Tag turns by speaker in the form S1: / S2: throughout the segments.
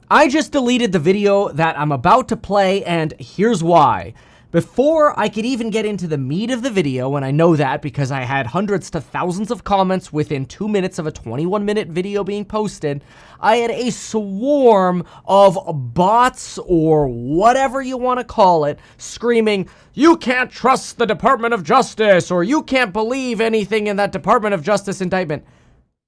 S1: I just deleted the video that I'm about to play, and here's why. Before I could even get into the meat of the video, and I know that because I had hundreds to thousands of comments within 2 minutes of a 21-minute video being posted, I had a swarm of bots, or whatever you want to call it, screaming, "You can't trust the Department of Justice," or "You can't believe anything in that Department of Justice indictment."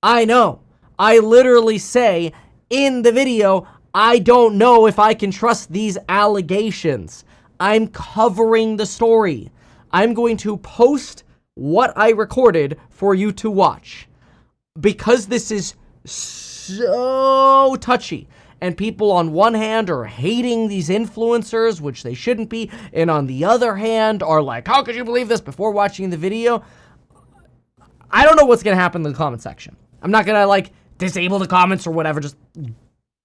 S1: I know. I literally say in the video, I don't know if I can trust these allegations. I'm covering the story. I'm going to post what I recorded for you to watch. Because this is so touchy, and people on one hand are hating these influencers, which they shouldn't be, and on the other hand are like, how could you believe this, before watching the video? I don't know what's going to happen in the comment section. I'm not going to like disable the comments or whatever. Just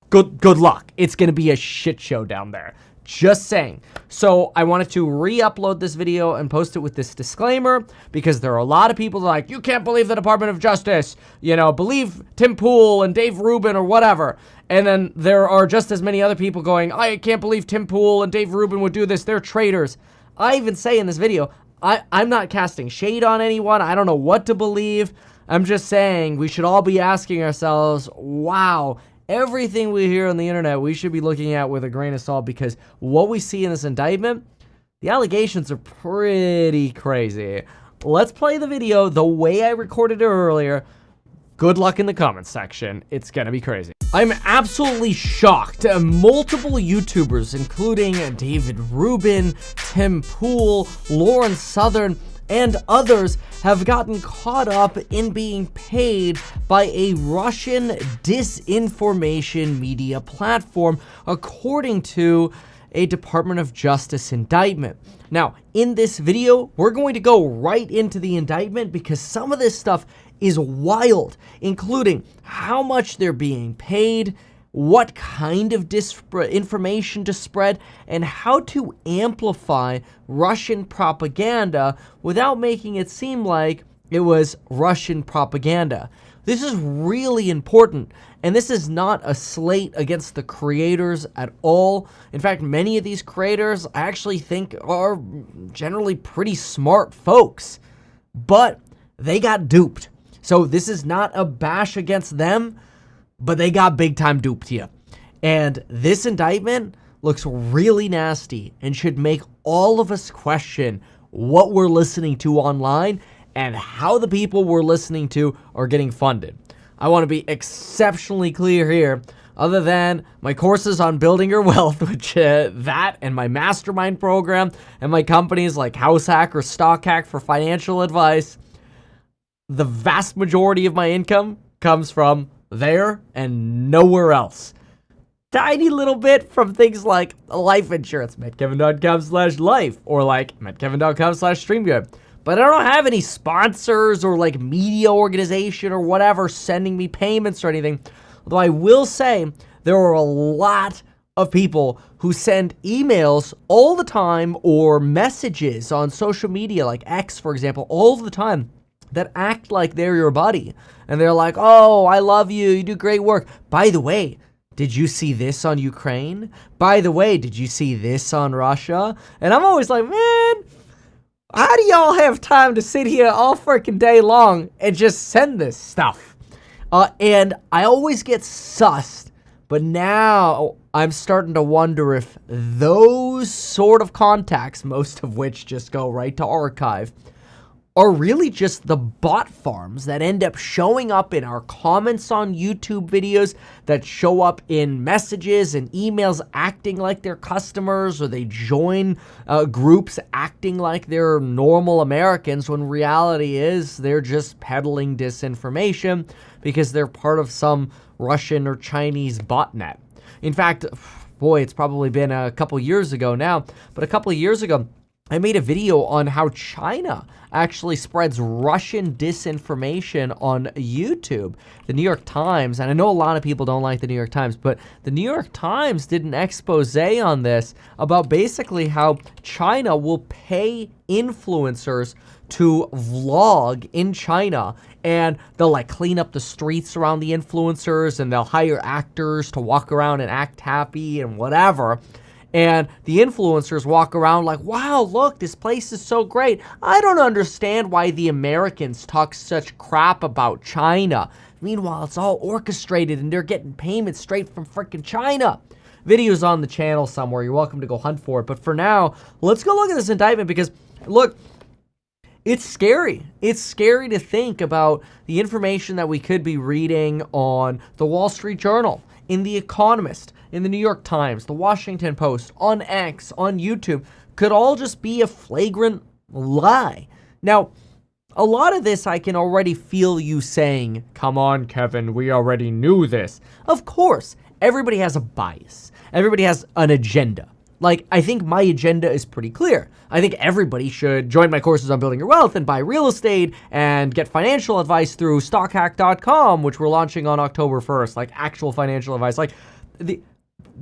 S1: good luck. It's going to be a shit show down there. Just saying. So I wanted to re-upload this video and post it with this disclaimer, because there are a lot of people that are like, you can't believe the Department of Justice, you know, believe Tim Pool and Dave Ruben or whatever. And then there are just as many other people going, I can't believe Tim Pool and Dave Ruben would do this. They're traitors. I even say in this video, I'm not casting shade on anyone. I don't know what to believe. I'm just saying we should all be asking ourselves, wow, everything we hear on the internet, we should be looking at with a grain of salt, because what we see in this indictment, the allegations are pretty crazy. Let's play the video the way I recorded it earlier. Good luck in the comments section. It's gonna be crazy. I'm absolutely shocked. Multiple YouTubers, including David Ruben, Tim Pool, Lauren Southern, and others, have gotten caught up in being paid by a Russian disinformation media platform, according to a Department of Justice indictment. Now, in this video, we're going to go right into the indictment, because some of this stuff is wild, including how much they're being paid, what kind of information to spread, and how to amplify Russian propaganda without making it seem like it was Russian propaganda. This is really important, and this is not a slate against the creators at all. In fact, many of these creators I actually think are generally pretty smart folks, but they got duped. So this is not a bash against them, but they got big time duped here. And this indictment looks really nasty and should make all of us question what we're listening to online and how the people we're listening to are getting funded. I want to be exceptionally clear here. Other than my courses on building your wealth, which that and my Mastermind program and my companies like House Hack or Stock Hack for financial advice, the vast majority of my income comes from there and nowhere else. Tiny little bit from things like life insurance, matkevin.com/life, or like matkevin.com/StreamYard. But I don't have any sponsors or like media organization or whatever sending me payments or anything. Although I will say there are a lot of people who send emails all the time or messages on social media like X, for example, all the time, that act like they're your buddy. And they're like, oh, I love you. You do great work. By the way, did you see this on Ukraine? By the way, did you see this on Russia? And I'm always like, man, how do y'all have time to sit here all freaking day long and just send this stuff? And I always get sussed, but now I'm starting to wonder if those sort of contacts, most of which just go right to archive, are really just the bot farms that end up showing up in our comments on YouTube videos, that show up in messages and emails acting like they're customers, or they join groups acting like they're normal Americans, when reality is they're just peddling disinformation because they're part of some Russian or Chinese botnet. In fact, boy, it's probably been a couple years ago now, but a couple of years ago, I made a video on how China actually spreads Russian disinformation on YouTube. The New York Times, and I know a lot of people don't like the New York Times, but the New York Times did an expose on this about basically how China will pay influencers to vlog in China, and they'll like clean up the streets around the influencers, and they'll hire actors to walk around and act happy and whatever. And the influencers walk around like, wow, look, this place is so great. I don't understand why the Americans talk such crap about China. Meanwhile, it's all orchestrated and they're getting payments straight from freaking China. Video's on the channel somewhere. You're welcome to go hunt for it. But for now, let's go look at this indictment because, look, it's scary. It's scary to think about the information that we could be reading on the Wall Street Journal, in The Economist, in the New York Times, the Washington Post, on X, on YouTube, could all just be a flagrant lie. Now, a lot of this I can already feel you saying, come on, Kevin, we already knew this. Of course, everybody has a bias. Everybody has an agenda. Like, I think my agenda is pretty clear. I think everybody should join my courses on building your wealth and buy real estate and get financial advice through stockhack.com, which we're launching on October 1st, like actual financial advice. Like,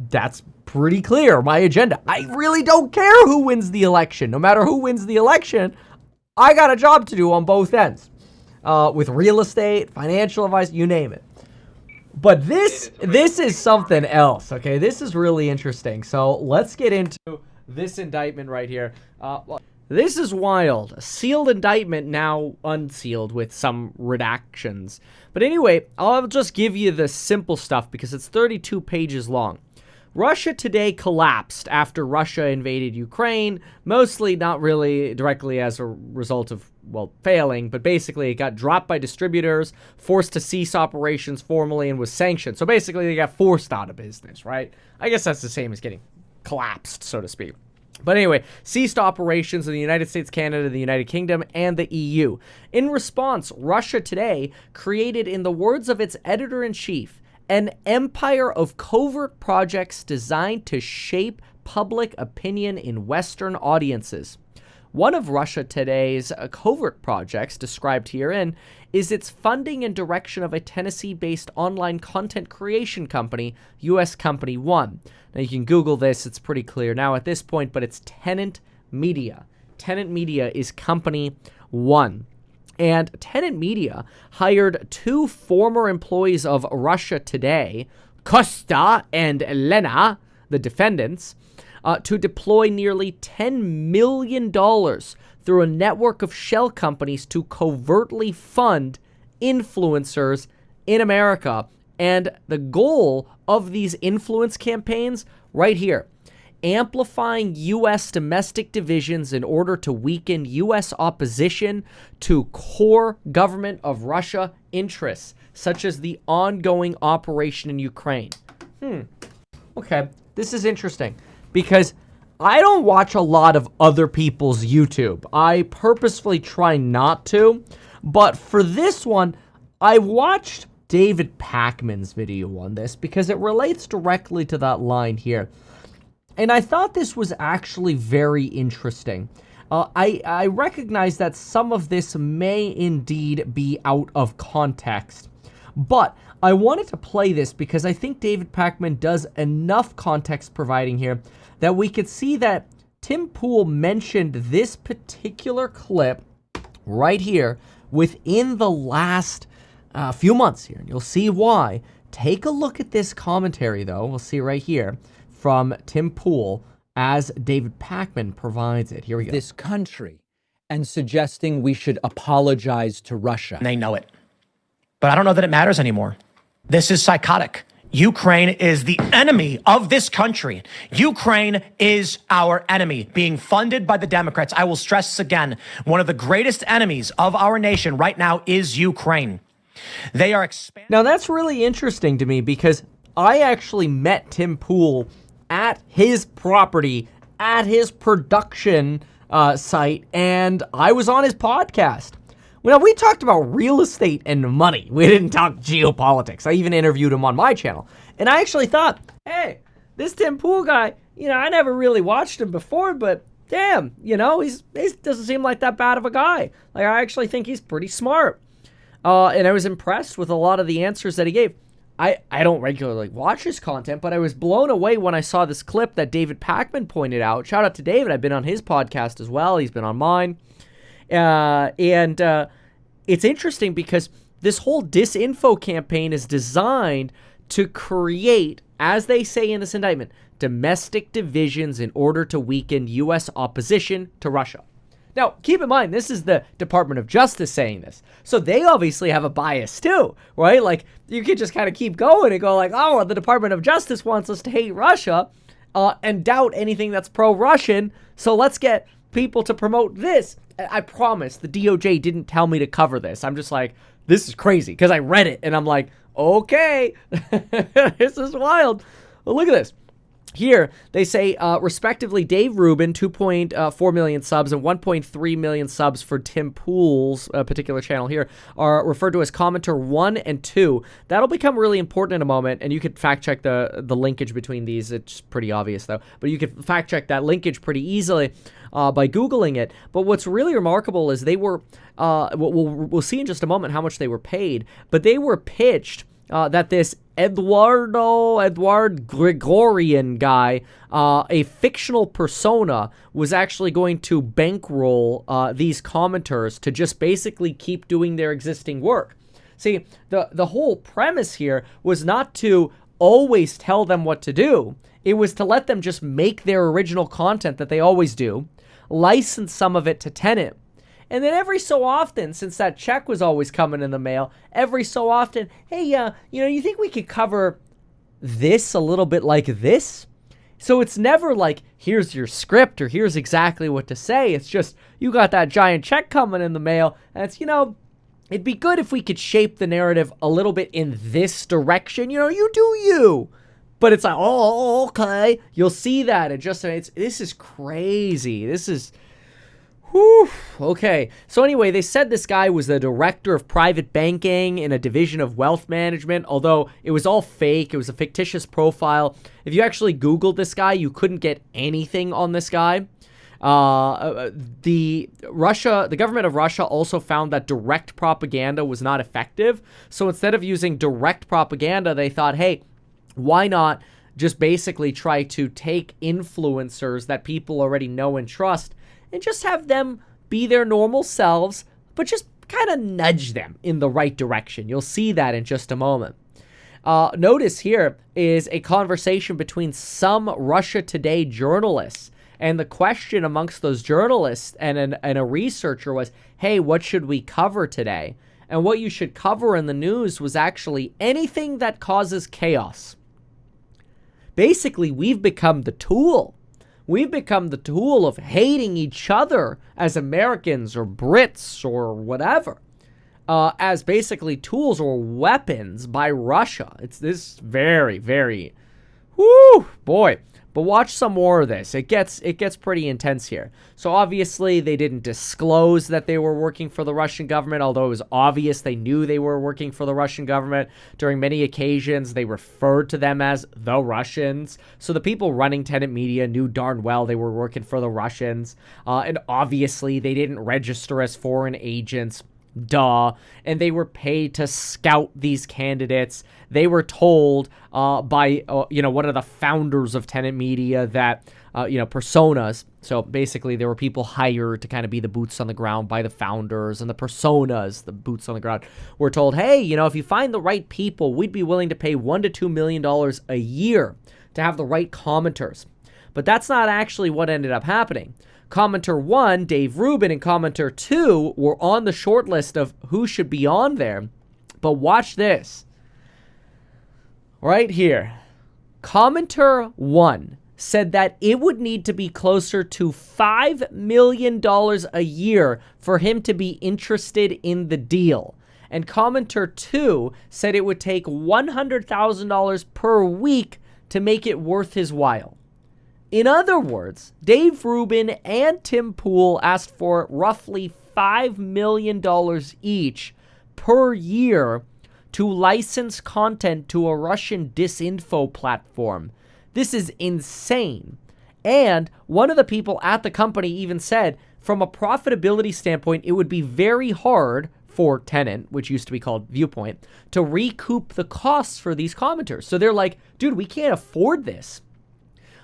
S1: that's pretty clear, my agenda. I really don't care who wins the election. No matter who wins the election, I got a job to do on both ends. With real estate, financial advice, you name it. But this is something else, okay? This is really interesting. So let's get into this indictment right here. This is wild. A sealed indictment, now unsealed with some redactions. But anyway, I'll just give you the simple stuff because it's 32 pages long. Russia Today collapsed after Russia invaded Ukraine, mostly not really directly as a result of, well, failing, but basically it got dropped by distributors, forced to cease operations formally, and was sanctioned. So basically they got forced out of business, right? I guess that's the same as getting collapsed, so to speak. But anyway, ceased operations in the United States, Canada, the United Kingdom, and the EU. In response, Russia Today created, in the words of its editor-in-chief, an empire of covert projects designed to shape public opinion in Western audiences. One of Russia Today's covert projects, described herein, is its funding and direction of a Tennessee-based online content creation company, U.S. Company One. Now, you can Google this. It's pretty clear now at this point, but it's Tenet Media. Tenet Media is Company One. And Tenet Media hired two former employees of Russia Today, Kosta and Elena, the defendants, to deploy nearly $10 million through a network of shell companies to covertly fund influencers in America. And the goal of these influence campaigns, right here, amplifying U.S. domestic divisions in order to weaken U.S. opposition to core government of Russia interests, such as the ongoing operation in Ukraine. Okay, this is interesting because I don't watch a lot of other people's YouTube. I purposefully try not to, but for this one, I watched David Pakman's video on this because it relates directly to that line here. And I thought this was actually very interesting. I recognize that some of this may indeed be out of context, but I wanted to play this because I think David Pakman does enough context providing here that we could see that Tim Pool mentioned this particular clip right here within the last few months here. And you'll see why. Take a look at this commentary, though. We'll see right here from Tim Pool as David Pakman provides it. Here we go.
S2: This country and suggesting we should apologize to Russia.
S3: They know it. But I don't know that it matters anymore. This is psychotic. Ukraine is the enemy of this country. Ukraine is our enemy, being funded by the Democrats. I will stress this again. One of the greatest enemies of our nation right now is Ukraine. They are expanding.
S1: Now, that's really interesting to me because I actually met Tim Pool at his property, at his production site, and I was on his podcast. Well, we talked about real estate and money. We didn't talk geopolitics. I even interviewed him on my channel. And I actually thought, hey, this Tim Pool guy, I never really watched him before, but damn, he doesn't seem like that bad of a guy. Like, I actually think he's pretty smart. And I was impressed with a lot of the answers that he gave. I don't regularly watch his content, but I was blown away when I saw this clip that David Pakman pointed out. Shout out to David. I've been on his podcast as well. He's been on mine. And it's interesting because this whole disinfo campaign is designed to create, as they say in this indictment, domestic divisions in order to weaken U.S. opposition to Russia. Now, keep in mind, this is the Department of Justice saying this. So they obviously have a bias too, right? Like, you could just kind of keep going and go like, oh, well, the Department of Justice wants us to hate Russia and doubt anything that's pro-Russian. So let's get people to promote this. I promise the DOJ didn't tell me to cover this. I'm just like, this is crazy because I read it and I'm like, okay, this is wild. Well, look at this. Here, they say, respectively, Dave Ruben, 2.4 million subs, and 1.3 million subs for Tim Pool's particular channel here, are referred to as commenter 1 and 2. That'll become really important in a moment, and you could fact-check the linkage between these. It's pretty obvious, though. But you could fact-check that linkage pretty easily by Googling it. But what's really remarkable is they were, we'll see in just a moment how much they were paid, but they were pitched that this Edward Gregorian guy, a fictional persona, was actually going to bankroll these commenters to just basically keep doing their existing work. See, the whole premise here was not to always tell them what to do. It was to let them just make their original content that they always do, license some of it to Tenet, and then every so often, since that check was always coming in the mail, every so often, hey, you think we could cover this a little bit like this? So it's never like, here's your script or here's exactly what to say. It's just, you got that giant check coming in the mail, and it's, it'd be good if we could shape the narrative a little bit in this direction. You do you. But it's like, oh, okay. You'll see that. This is crazy. This is... Whew. Okay. So anyway, they said this guy was the director of private banking in a division of wealth management, although it was all fake. It was a fictitious profile. If you actually Googled this guy, you couldn't get anything on this guy. The government of Russia also found that direct propaganda was not effective. So instead of using direct propaganda, they thought, hey, why not just basically try to take influencers that people already know and trust and just have them be their normal selves, but just kind of nudge them in the right direction. You'll see that in just a moment. Notice here is a conversation between some Russia Today journalists. And the question amongst those journalists and a researcher was, hey, what should we cover today? And what you should cover in the news was actually anything that causes chaos. Basically, we've become the tool. We've become the tool of hating each other as Americans or Brits or whatever, as basically tools or weapons by Russia. It's this very, very, whoo, boy. But watch some more of this. It gets pretty intense here. So obviously they didn't disclose that they were working for the Russian government, although it was obvious they knew they were working for the Russian government. During many occasions, they referred to them as the Russians. So the people running Tenet Media knew darn well they were working for the Russians. And obviously they didn't register as foreign agents. Duh. And they were paid to scout these candidates. They were told by one of the founders of Tenet Media that personas. So basically there were people hired to kind of be the boots on the ground by the founders, and the personas, the boots on the ground, were told, hey, if you find the right people, we'd be willing to pay $1 to $2 million a year to have the right commenters. But that's not actually what ended up happening. Commenter 1, Dave Ruben, and Commenter 2 were on the short list of who should be on there. But watch this. Right here. Commenter 1 said that it would need to be closer to $5 million a year for him to be interested in the deal. And Commenter 2 said it would take $100,000 per week to make it worth his while. In other words, Dave Ruben and Tim Pool asked for roughly $5 million each per year to license content to a Russian disinfo platform. This is insane. And one of the people at the company even said, from a profitability standpoint, it would be very hard for Tenet, which used to be called Viewpoint, to recoup the costs for these commenters. So they're like, dude, we can't afford this.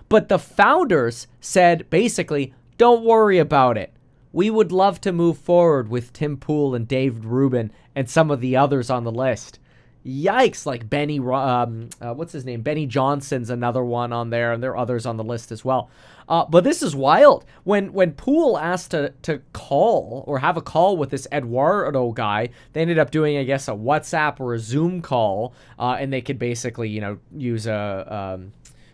S1: But the founders said, basically, don't worry about it. We would love to move forward with Tim Pool and Dave Rubin and some of the others on the list. Yikes, like Benny, what's his name? Benny Johnson's another one on there, and there are others on the list as well. But this is wild. When Poole asked to call or have a call with this Eduardo guy, they ended up doing, I guess, a WhatsApp or a Zoom call, and they could basically, use a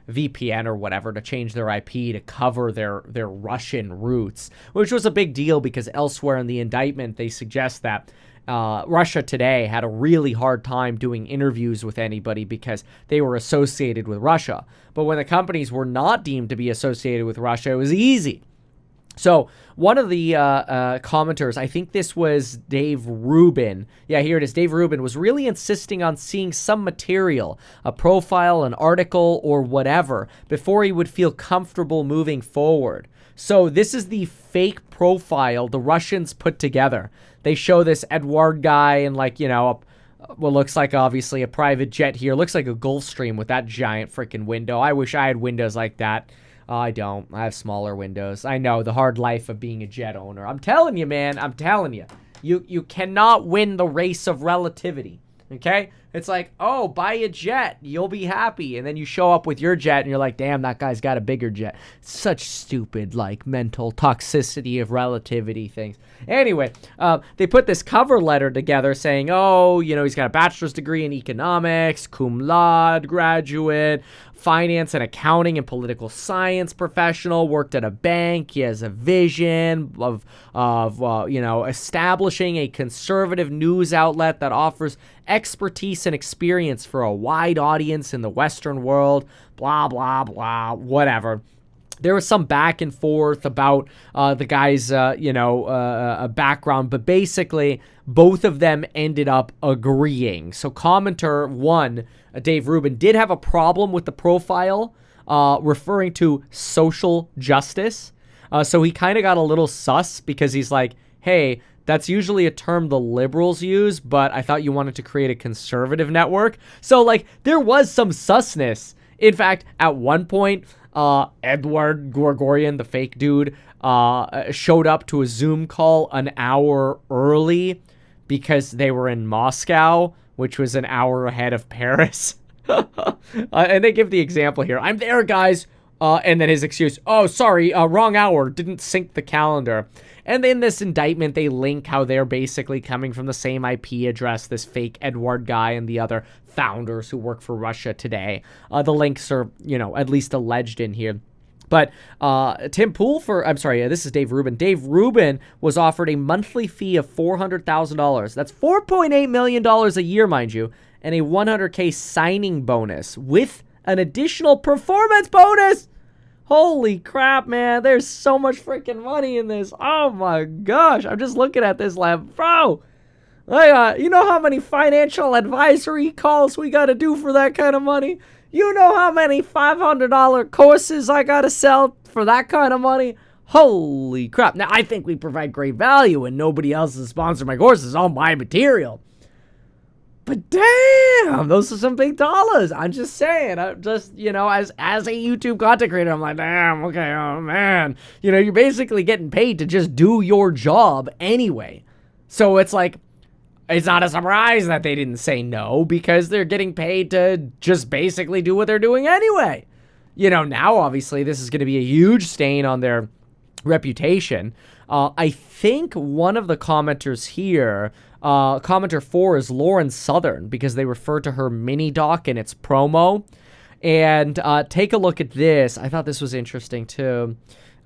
S1: VPN or whatever to change their IP to cover their Russian roots, which was a big deal because elsewhere in the indictment, they suggest that Russia Today had a really hard time doing interviews with anybody because they were associated with Russia. But when the companies were not deemed to be associated with Russia, it was easy. So one of the commenters, I think this was Dave Rubin. Yeah, here it is. Dave Rubin was really insisting on seeing some material, a profile, an article, or whatever, before he would feel comfortable moving forward. So this is the fake profile the Russians put together. They show this Edward guy and what looks like obviously a private jet here. Looks like a Gulfstream with that giant freaking window. I wish I had windows like that. I don't. I have smaller windows. I know, the hard life of being a jet owner. I'm telling you, man. I'm telling you. You cannot win the race of relativity. Okay? It's like, oh, buy a jet. You'll be happy. And then you show up with your jet and you're like, damn, that guy's got a bigger jet. Such stupid, mental toxicity of relativity things. Anyway, they put this cover letter together saying, oh, he's got a bachelor's degree in economics, cum laude graduate, finance and accounting and political science professional, worked at a bank. He has a vision of establishing a conservative news outlet that offers expertise and experience for a wide audience in the Western world, blah, blah, blah, whatever. There was some back and forth about the guy's, background, but basically both of them ended up agreeing. So commenter one, Dave Rubin, did have a problem with the profile referring to social justice. So he kind of got a little sus because he's like, hey, that's usually a term the liberals use, but I thought you wanted to create a conservative network. So, there was some susness. In fact, at one point, Edward Gorgorian, the fake dude, showed up to a Zoom call an hour early because they were in Moscow, which was an hour ahead of Paris. And they give the example here. I'm there, guys. And then his excuse, oh, sorry, wrong hour, didn't sync the calendar. And in this indictment, they link how they're basically coming from the same IP address, this fake Edward guy and the other founders who work for Russia Today. The links are, at least alleged in here. But Tim Pool this is Dave Rubin. Dave Rubin was offered a monthly fee of $400,000. That's $4.8 million a year, mind you, and a $100K signing bonus with an additional performance bonus. Holy crap, man. There's so much freaking money in this. Oh my gosh. I'm just looking at this bro. You know how many financial advisory calls we got to do for that kind of money? You know how many $500 courses I got to sell for that kind of money? Holy crap. Now, I think we provide great value and nobody else has sponsored my courses. All my material. But damn, those are some big dollars. I'm just saying. I'm just, as a YouTube content creator, I'm like, damn, okay, oh man. You're basically getting paid to just do your job anyway. So it's like, it's not a surprise that they didn't say no because they're getting paid to just basically do what they're doing anyway. Now obviously this is going to be a huge stain on their reputation. I think one of the commenters here, commenter 4 is Lauren Southern because they refer to her mini doc in its promo. And take a look at this. I thought this was interesting too.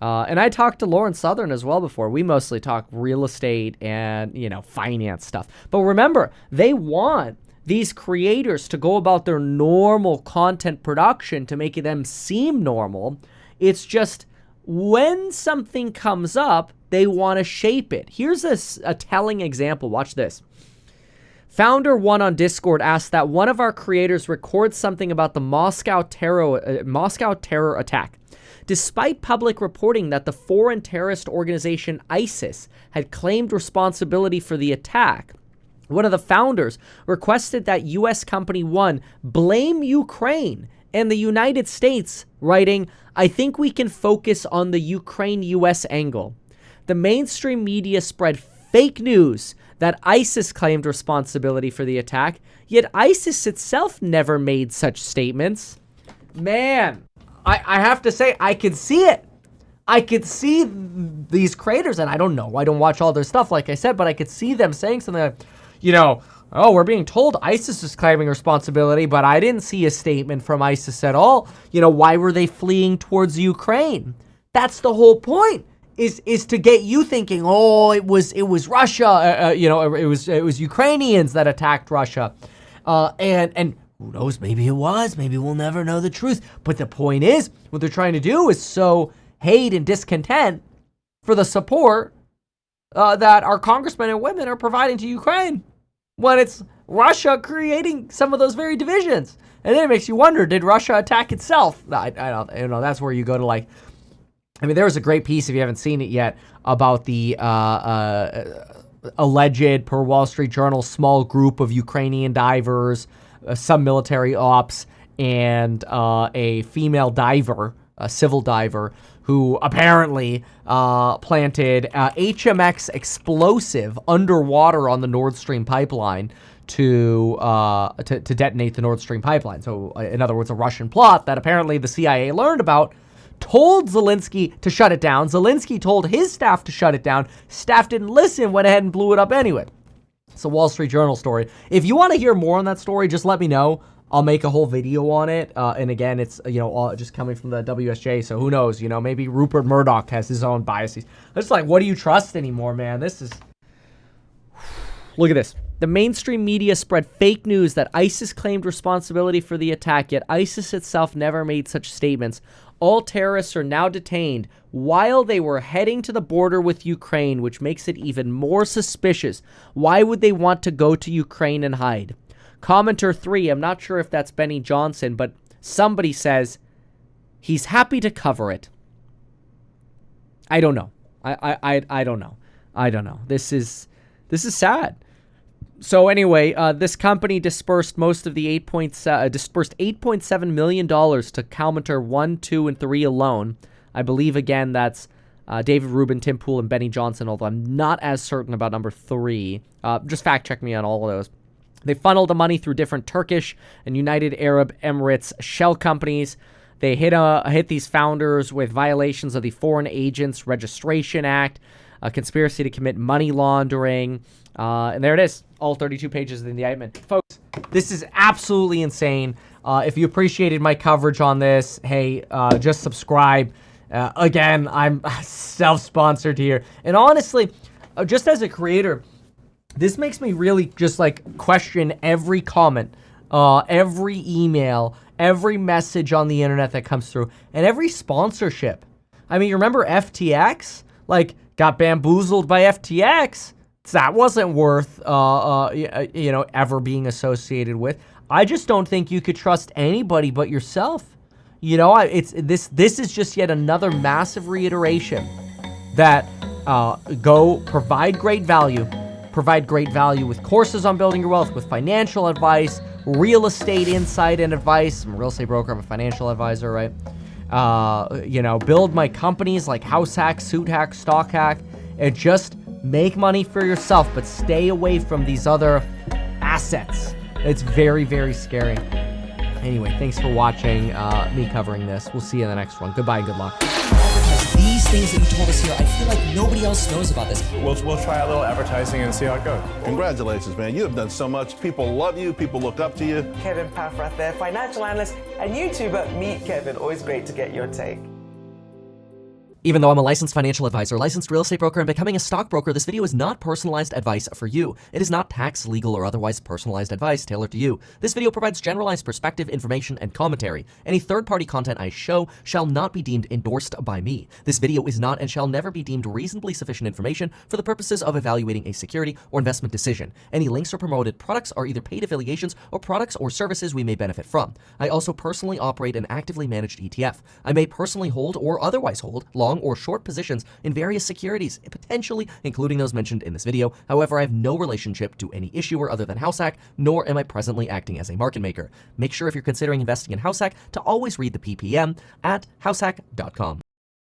S1: And I talked to Lauren Southern as well before. We mostly talk real estate and, finance stuff. But remember, they want these creators to go about their normal content production to make them seem normal. It's just when something comes up, they want to shape it. Here's a telling example. Watch this. Founder 1 on Discord asked that one of our creators record something about the Moscow terror attack. Despite public reporting that the foreign terrorist organization ISIS had claimed responsibility for the attack, one of the founders requested that U.S. Company 1 blame Ukraine and the United States, writing, "I think we can focus on the Ukraine-U.S. angle." The mainstream media spread fake news that ISIS claimed responsibility for the attack, yet ISIS itself never made such statements. Man, I have to say, I could see it. I could see these creators, and I don't know, I don't watch all their stuff, like I said, but I could see them saying something like, oh, we're being told ISIS is claiming responsibility, but I didn't see a statement from ISIS at all. Why were they fleeing towards Ukraine? That's the whole point, is to get you thinking, oh, it was Russia, it was Ukrainians that attacked Russia. And who knows, maybe it was, maybe we'll never know the truth. But the point is, what they're trying to do is sow hate and discontent for the support that our congressmen and women are providing to Ukraine, when it's Russia creating some of those very divisions. And then it makes you wonder, did Russia attack itself? I don't know. That's where you go to there was a great piece, if you haven't seen it yet, about the alleged, per Wall Street Journal, small group of Ukrainian divers, some military ops, and a female diver, a civil diver, who apparently planted HMX explosive underwater on the Nord Stream pipeline to detonate the Nord Stream pipeline. So, in other words, a Russian plot that apparently the CIA learned about, told Zelensky to shut it down. Zelensky told his staff to shut it down. Staff didn't listen, went ahead and blew it up anyway. It's a Wall Street Journal story. If you want to hear more on that story, just let me know. I'll make a whole video on it. And again, it's, all just coming from the WSJ. So who knows, maybe Rupert Murdoch has his own biases. It's like, what do you trust anymore, man? This is... Look at this. The mainstream media spread fake news that ISIS claimed responsibility for the attack, yet ISIS itself never made such statements. All terrorists are now detained while they were heading to the border with Ukraine, which makes it even more suspicious. Why would they want to go to Ukraine and hide? Commenter 3, I'm not sure if that's Benny Johnson, but somebody says he's happy to cover it. I don't know. I don't know. I don't know. This is sad. So anyway, this company dispersed most of the dispersed $8.7 million to Commenter 1, 2, and 3 alone. I believe, again, that's David Ruben, Tim Pool, and Benny Johnson, although I'm not as certain about number 3. Just fact-check me on all of those. They funneled the money through different Turkish and United Arab Emirates shell companies. They hit these founders with violations of the Foreign Agents Registration Act, a conspiracy to commit money laundering, and there it is, all 32 pages of the indictment. Folks, this is absolutely insane. If you appreciated my coverage on this, hey, just subscribe. Again, I'm self-sponsored here. And honestly, just as a creator, this makes me really just question every comment, every email, every message on the internet that comes through, and every sponsorship. I mean, you remember FTX? Got bamboozled by FTX. That wasn't worth, ever being associated with. I just don't think you could trust anybody but yourself. This is just yet another massive reiteration that go provide great value with courses on building your wealth, with financial advice, real estate insight and advice. I'm a real estate broker. I'm a financial advisor, right? Build my companies like House Hack, Suit Hack, Stock Hack, and just make money for yourself, but stay away from these other assets. It's very, very scary. Anyway, thanks for watching me covering this. We'll see you in the next one. Goodbye and good luck.
S4: These things that you told us here, I feel like nobody else knows about this.
S5: We'll try a little advertising and see how it goes.
S6: Congratulations, man. You have done so much. People love you. People look up to you.
S7: Kevin Paffrath there, financial analyst and YouTuber. Meet Kevin. Always great to get your take. Even though I'm a licensed financial advisor, licensed real estate broker, and becoming a stockbroker, this video is not personalized advice for you. It is not tax, legal, or otherwise personalized advice tailored to you. This video provides generalized perspective, information, and commentary. Any third-party content I show shall not be deemed endorsed by me. This video is not and shall never be deemed reasonably sufficient information for the purposes of evaluating a security or investment decision. Any links or promoted products are either paid affiliations or products or services we may benefit from. I also personally operate an actively managed ETF. I may personally hold or otherwise hold long or short positions in various securities, potentially including those mentioned in this video. However, I have no relationship to any issuer other than HouseHack, nor am I presently acting as a market maker. Make sure if you're considering investing in HouseHack to always read the PPM at househack.com.